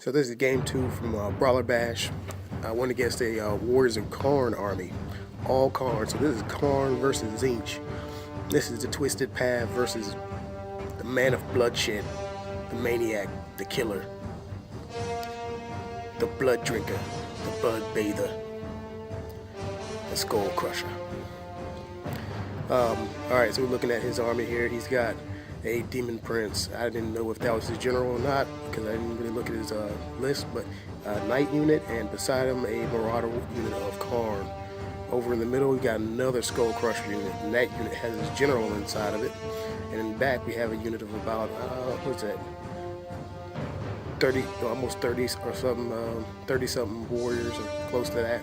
So this is game 2 from Brawler Bash. I went against a Warriors of Karn army, all Karn. So this is Karn versus Zinch. This is the Twisted Path versus the Man of Bloodshed, the Maniac, the Killer, the Blood Drinker, the Blood Bather, the Skull Crusher. Alright, so we're looking at his army here. He's got a Demon Prince. I didn't know if that was his general or not because I didn't really look at his list, but a Knight unit, and beside him a Marauder unit of Karn. Over in the middle we got another Skull Crusher unit, and that unit has his general inside of it. And in the back we have a unit of about, what's that, 30, almost 30 or something, 30 something warriors or close to that.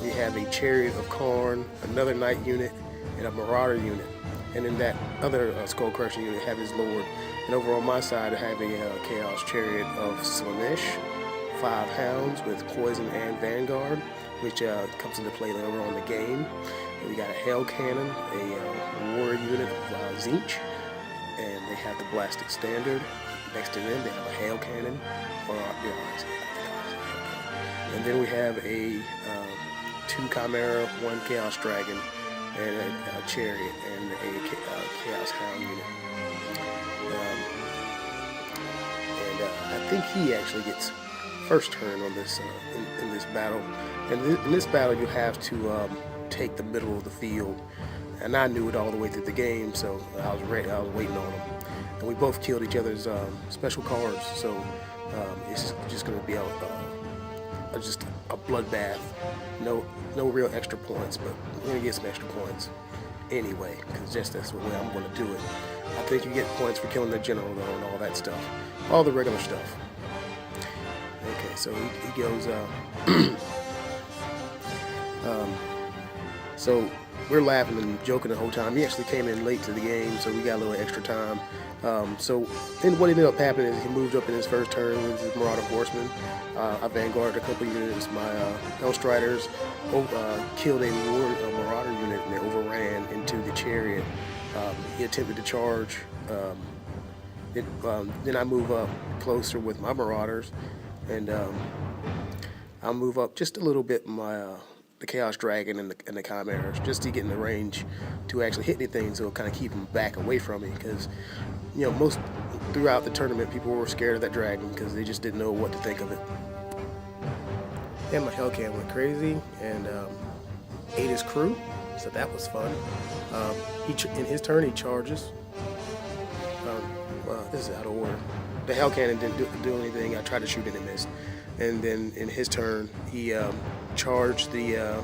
We have a Chariot of Karn, another Knight unit, and a Marauder unit. And in that other Skull Crusher unit have his Lord. And over on my side I have a Chaos Chariot of Slaanesh, 5 hounds with Poison and Vanguard, which comes into play later on in the game. And we got a Hell Cannon, a Warrior unit of Zinch, and they have the Blastic Standard. Next to them they have a Hail Cannon, and then we have a 2 Chimera, 1 Chaos Dragon, and a Chariot, and a Chaos Hound unit. I think he actually gets first turn on this in this battle. And in this battle you have to take the middle of the field, and I knew it all the way through the game, so I was ready. I was waiting on him, and we both killed each other's special cards. So it's just going to be just a bloodbath. No real extra points, but we're going to get some extra points anyway, because just that's the way I'm going to do it. I think you get points for killing the general though, and all that stuff, all the regular stuff. Okay, so he goes. So we're laughing and joking the whole time. He actually came in late to the game, so we got a little extra time. So then what ended up happening is he moved up in his first turn with his Marauder Horsemen. I vanguarded a couple units. My Hellstriders killed a Marauder unit, and they overran into the Chariot. He attempted to charge. Then I move up closer with my Marauders, and I'll move up just a little bit my the Chaos Dragon and the Chimeras, just to get in the range to actually hit anything, so it'll kind of keep them back away from me, because most throughout the tournament people were scared of that dragon because they just didn't know what to think of it. And my Hellcat went crazy and ate his crew, so that was fun. In his turn he charges. Well, this is out of order. The Hell Cannon didn't do anything. I tried to shoot it and missed. And then in his turn, he charged the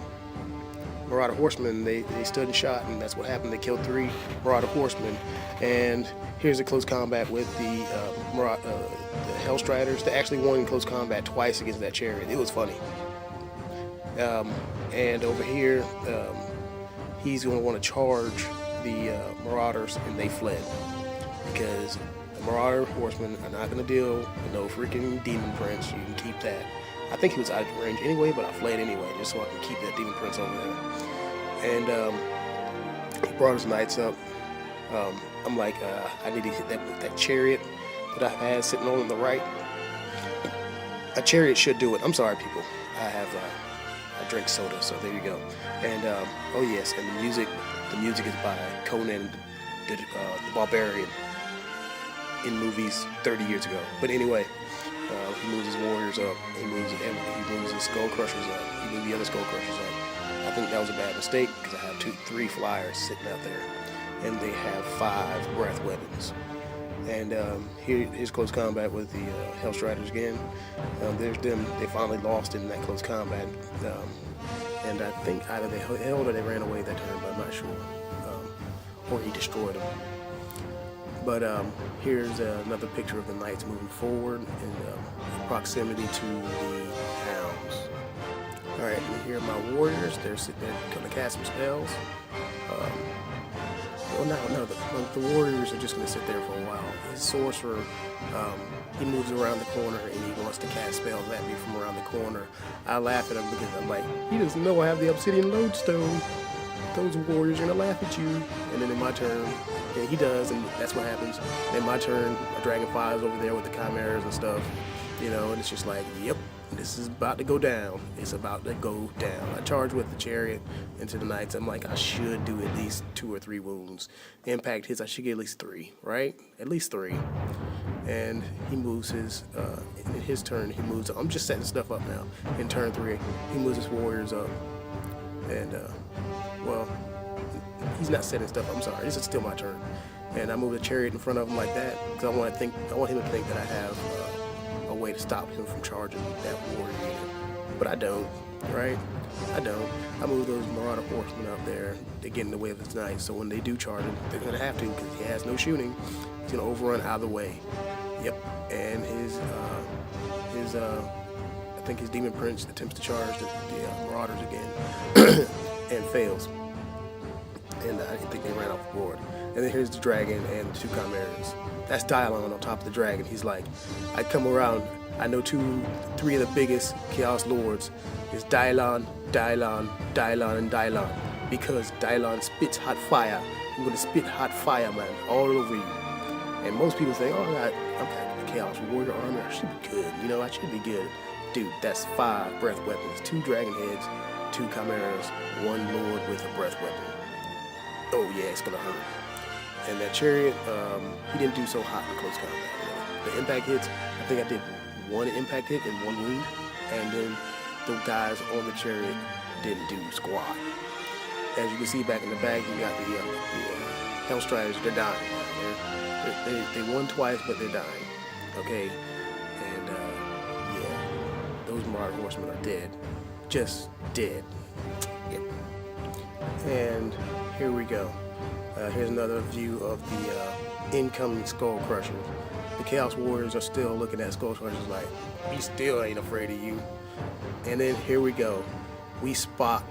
Marauder Horsemen. They stood and shot, and that's what happened. They killed 3 Marauder Horsemen. And here's a close combat with the Hellstriders. They actually won in close combat twice against that Chariot. It was funny. And over here, he's going to want to charge the Marauders, and they fled, because the Marauder Horsemen are not going to deal with no freaking Demon Prince. You can keep that. I think he was out of range anyway, but I fled anyway, just so I can keep that Demon Prince over there. And he brought his Knights up. I'm like, I need to hit that Chariot that I had sitting on the right. A Chariot should do it. I'm sorry, people. I drink soda, so there you go. And oh yes, and the music is by Conan, the Barbarian, in movies 30 years ago. But anyway, he moves his warriors up. He moves his Skull Crushers up. He moves the other Skull Crushers up. I think that was a bad mistake, because I have 3 flyers sitting out there, and they have 5 breath weapons. And here's close combat with the Hellstriders again. There's them. They finally lost in that close combat, and I think either they held or they ran away that turn, but I'm not sure. Or he destroyed them. But here's another picture of the Knights moving forward in proximity to the hounds. Alright, and here are my warriors. They're sitting there going to cast some spells. The warriors are just going to sit there for a while. His sorcerer, he moves around the corner and he wants to cast spells at me from around the corner. I laugh at him because I'm like, he doesn't know I have the Obsidian Lodestone. Those warriors are going to laugh at you. And then in my turn, and he does, and that's what happens. In my turn, my dragon flies over there with the chimeras and stuff, you know, and it's just like, yep, this is about to go down. It's about to go down. I charge with the chariot into the knights. I'm like, I should do at least 2 or 3 wounds. Impact hits, I should get at least 3, right? At least 3. And he moves his, in his turn, he moves, I'm just setting stuff up now. In turn 3, he moves his warriors up. And, well, he's not setting stuff up, I'm sorry, this is still my turn. And I move the chariot in front of him like that, because I want him to think that I have a way to stop him from charging that warrior unit. But I don't, right? I don't. I move those marauder horsemen up there. They get in the way of his knights, so when they do charge him, they're going to have to, because he has no shooting. He's going to overrun either way. Yep. And I think his demon prince attempts to charge the marauders again and fails. And I think they ran off the board. And then here's the dragon and the 2 chimeras. That's Dylon on top of the dragon. He's like, I come around, I know 3 of the biggest Chaos Lords. It's Dylon, Dylon, Dylon, and Dylon. Because Dylon spits hot fire. I'm gonna spit hot fire, man, all over you. And most people think, oh, I'm got a Chaos Warrior armor, I should be good. You know, I should be good. Dude, that's 5 breath weapons, 2 dragon heads, 2 chimeras, 1 lord with a breath weapon. Oh yeah, it's gonna hurt. And that chariot, he didn't do so hot in close combat. You know? The impact hits, I think I did 1 impact hit and 1 wound, and then the guys on the chariot didn't do squat. As you can see back in the back, you got the Hell Striders. They're dying. They won twice, but they're dying. Okay, and yeah, those Marauder horsemen are dead, just dead. Yep. And here we go. Here's another view of the incoming Skull Crushers. The Chaos Warriors are still looking at Skull Crushers like, we still ain't afraid of you. And then here we go. We spat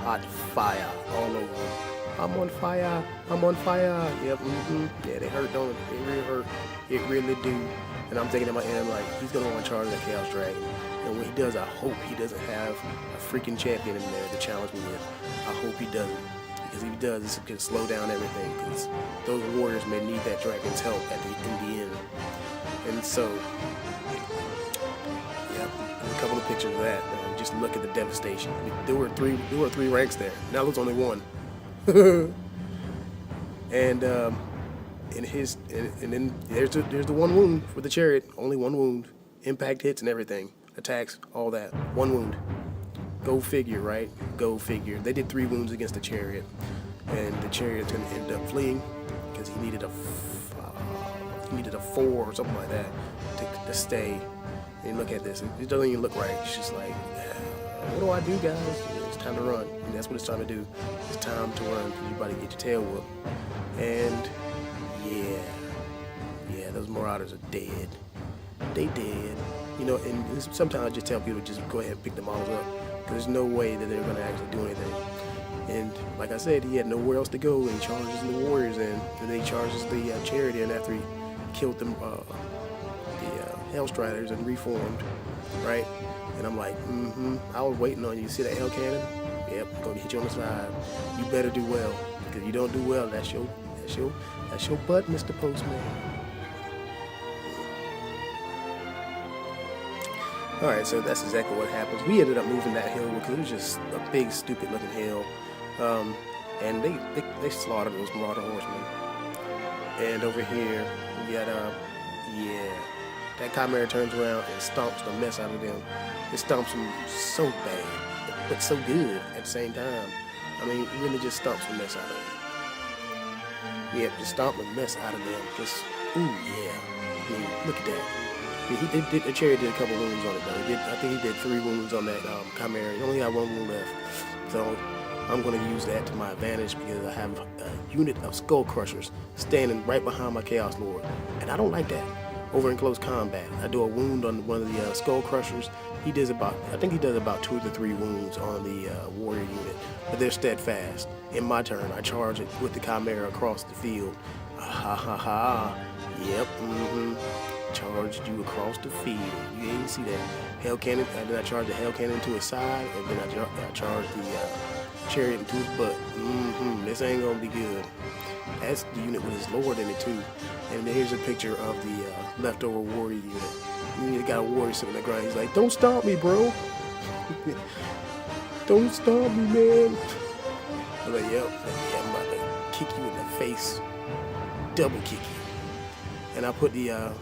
hot fire all over them. I'm on fire. I'm on fire. Yep. Yeah, they hurt, don't they? They really hurt. It really do. And I'm thinking in my head, I'm like, he's gonna want to charge that Chaos Dragon. And when he does, I hope he doesn't have a freaking champion in there to challenge me with. I hope he doesn't. Because if he does, this can slow down everything. Because those warriors may need that dragon's help in the end. And so, yeah, a couple of pictures of that. Man. Just look at the devastation. There were three ranks there. Now there's only 1. And then there's the 1 wound for the chariot. Only 1 wound. Impact hits and everything. Attacks, all that. 1 wound. Go figure, right? Go figure. They did 3 wounds against the chariot, and the chariot's gonna end up fleeing because he needed a 4 or something like that to stay. And look at this. It doesn't even look right. It's just like, what do I do, guys? It's time to run. And that's what it's time to do. It's time to run because you're about to get your tail whooped. And yeah, those marauders are dead. They dead. You know, and sometimes I just tell people to just go ahead and pick the models up. There's no way that they're going to actually do anything. And like I said, he had nowhere else to go, and he charges the warriors in, and then he charges the chariot in after he killed them, the Hellstriders and reformed, right? And I'm like, I was waiting on you. You see that hell cannon? Yep, gonna hit you on the side. You better do well, because you don't do well, that's your butt, Mr. Postman. Alright, so that's exactly what happens. We ended up moving that hill because it was just a big, stupid looking hill. And they slaughtered those Marauder horsemen. And over here, we got, that Chimera turns around and stomps the mess out of them. It stomps them so bad, but so good at the same time. I mean, it really just stomps the mess out of them. Yep, just stomp the mess out of them. Just, ooh, yeah. I mean, look at that. The chariot did a couple wounds on it though. I think he did 3 wounds on that Chimera. He only got 1 wound left. So I'm going to use that to my advantage because I have a unit of Skull Crushers standing right behind my Chaos Lord. And I don't like that. Over in close combat, I do a wound on one of the Skull Crushers. I think he does about 2 to 3 wounds on the warrior unit. But they're steadfast. In my turn, I charge it with the Chimera across the field. Yep, charged you across the field. You didn't see that hell cannon, and then I charged the hell cannon to his side, and then I charged the chariot into his butt. This ain't gonna be good. That's the unit with his lord in it too. And then here's a picture of the leftover warrior unit. You got a warrior sitting on the ground. He's like, "Don't stop me, bro. Don't stop me, man." I'm like, "Yep, yeah, I'm about to kick you in the face, double kick you." And I put the,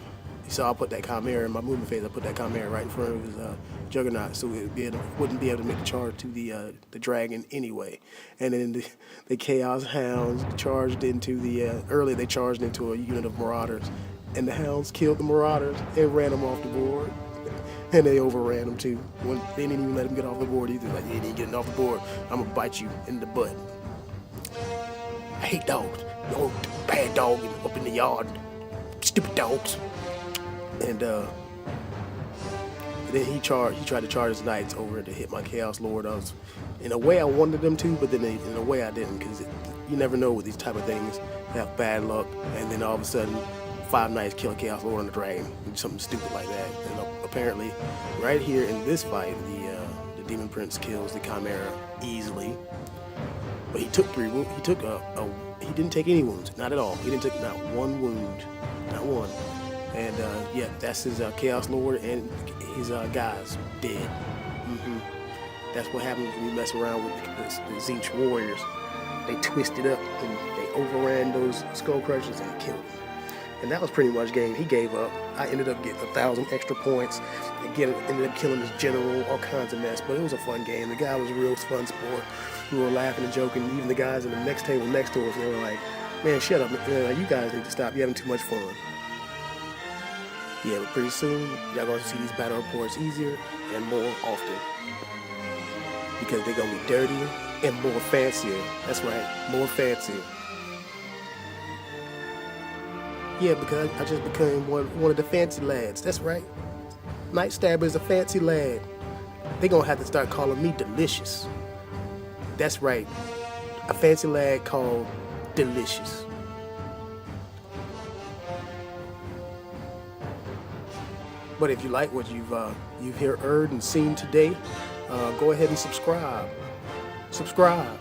so I put that chimera in my movement phase. I put that chimera right in front of his juggernaut, so it wouldn't be able to make the charge to the dragon anyway. And then the Chaos Hounds charged into earlier they charged into a unit of Marauders, and the Hounds killed the Marauders and ran them off the board. And they overran them too. They didn't even let them get off the board either. Like, "You ain't getting off the board. I'm gonna bite you in the butt. I hate dogs. You're a bad dog up in the yard. Stupid dogs." And then he tried to charge his knights over to hit my Chaos Lord. In a way I wanted them to, but then in a way I didn't, because you never know with these type of things. They have bad luck, and then all of a sudden 5 knights kill a Chaos Lord on the dragon, something stupid like that. And apparently, right here in this fight, the Demon Prince kills the Chimera easily. But he took 3 wounds. He didn't take any wounds, not at all. He didn't take not 1 wound, not 1. And yeah, that's his Chaos Lord and his guys dead. That's what happens when you mess around with the Tzeentch warriors. They twisted up and they overran those Skull Crushers and killed them. And that was pretty much game. He gave up. I ended up getting 1,000 extra points. Again, ended up killing his general, all kinds of mess. But it was a fun game. The guy was a real fun sport. We were laughing and joking. Even the guys in the next table next to us, they were like, "Man, shut up. You guys need to stop. You're having too much fun." Yeah, but pretty soon, y'all gonna see these battle reports easier and more often. Because they're gonna be dirtier and more fancier. That's right, more fancier. Yeah, because I just became one of the fancy lads. That's right. Night Stabber is a fancy lad. They're gonna have to start calling me Delicious. That's right. A fancy lad called Delicious. But if you like what you've heard and seen today, go ahead and subscribe. Subscribe.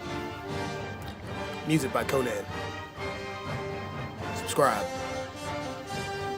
Music by Conan. Subscribe.